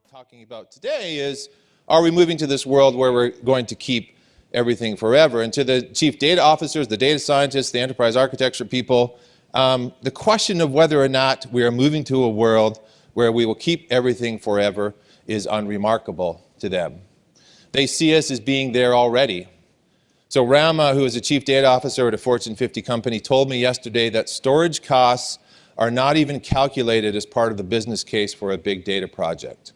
Talking about today is, are we moving to this world where we're going to keep everything forever? And to the chief data officers, the data scientists, the enterprise architecture people, the question of whether or not we are moving to a world where we will keep everything forever is unremarkable to them. They see us as being there already. So Rama, who is a chief data officer at a Fortune 50 company, told me yesterday that storage costs are not even calculated as part of the business case for a big data project.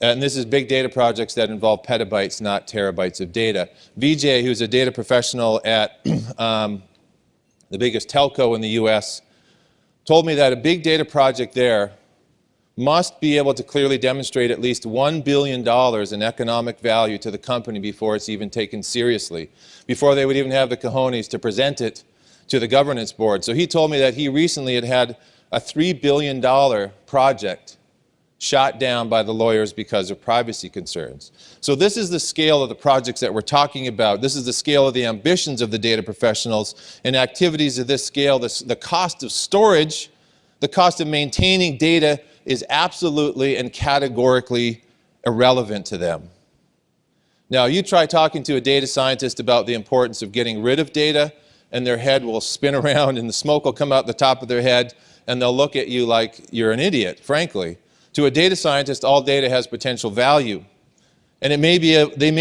And this is big data projects that involve petabytes, not terabytes of data. Vijay, who's a data professional at the biggest telco in the US, told me that a big data project there must be able to clearly demonstrate at least $1 billion in economic value to the company before it's even taken seriously, before they would even have the cojones to present it to the governance board. So he told me that he recently had a $3 billion project shot down by the lawyers because of privacy concerns. So this is the scale of the projects that we're talking about. This is the scale of the ambitions of the data professionals. And activities of this scale, the cost of storage, the cost of maintaining data is absolutely and categorically irrelevant to them. Now, you try talking to a data scientist about the importance of getting rid of data, and their head will spin around and the smoke will come out the top of their head, and they'll look at you like you're an idiot, frankly. To a data scientist, all data has potential value. And they may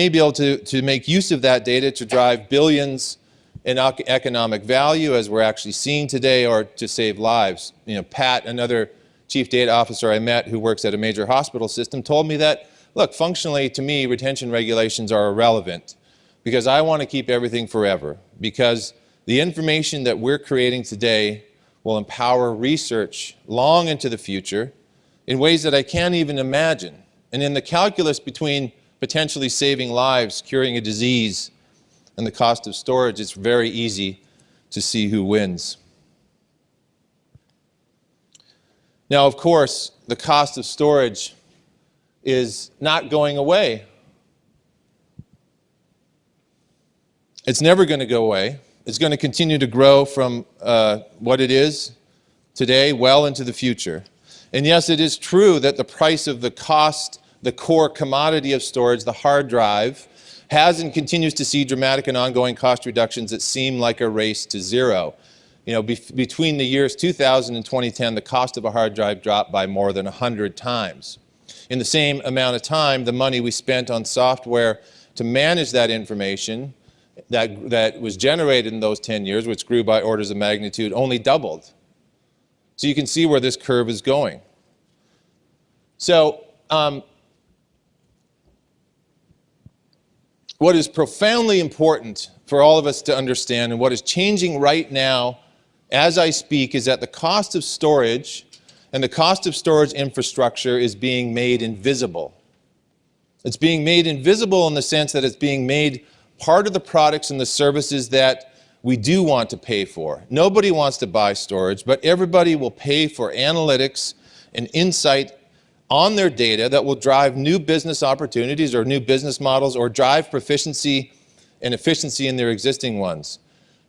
be able to make use of that data to drive billions in economic value, as we're actually seeing today, or to save lives. You know, Pat, another chief data officer I met who works at a major hospital system, told me that, look, functionally, to me, retention regulations are irrelevant because I want to keep everything forever, because the information that we're creating today will empower research long into the future in ways that I can't even imagine. And in the calculus between potentially saving lives, curing a disease, and the cost of storage, it's very easy to see who wins. Now, of course, the cost of storage is not going away. It's never going to go away. It's going to continue to grow from what it is today well into the future. And yes, it is true that the price of the cost, the core commodity of storage, the hard drive, has and continues to see dramatic and ongoing cost reductions that seem like a race to zero. You know, between the years 2000 and 2010, the cost of a hard drive dropped by more than 100 times. In the same amount of time, the money we spent on software to manage that information that was generated in those 10 years, which grew by orders of magnitude, only doubled. So you can see where this curve is going. So what is profoundly important for all of us to understand, and what is changing right now as I speak, is that the cost of storage and the cost of storage infrastructure is being made invisible. It's being made invisible in the sense that it's being made part of the products and the services that we do want to pay for. Nobody wants to buy storage, but everybody will pay for analytics and insight on their data that will drive new business opportunities or new business models, or drive proficiency and efficiency in their existing ones.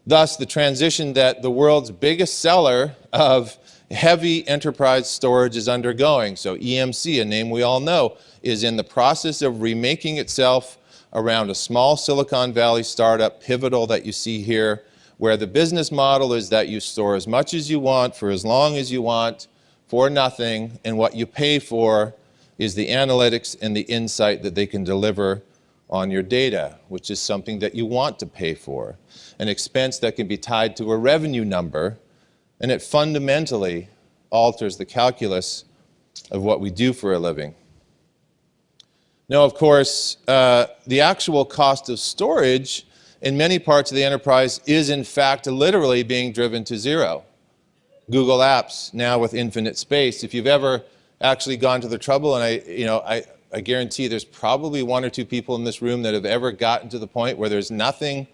Thus, the transition that the world's biggest seller of heavy enterprise storage is undergoing. So EMC, a name we all know, is in the process of remaking itself around a small Silicon Valley startup, Pivotal, that you see here, where the business model is that you store as much as you want for as long as you want for nothing, and what you pay for is the analytics and the insight that they can deliver on your data, which is something that you want to pay for, an expense that can be tied to a revenue number, and it fundamentally alters the calculus of what we do for a living. Now, of course, the actual cost of storage in many parts of the enterprise is, in fact, literally being driven to zero. Google Apps now with infinite space. If you've ever actually gone to the trouble, and I guarantee there's probably one or two people in this room that have ever gotten to the point where there's nothing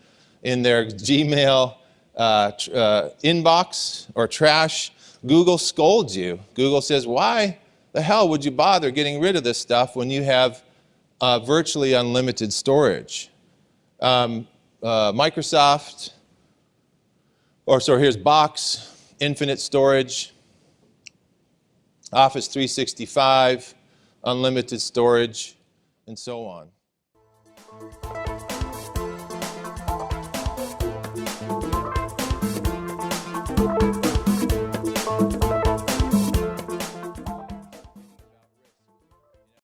in their Gmail inbox or trash, Google scolds you. Google says, why the hell would you bother getting rid of this stuff when you have virtually unlimited storage? Microsoft, here's Box, infinite storage, Office 365, unlimited storage, and so on.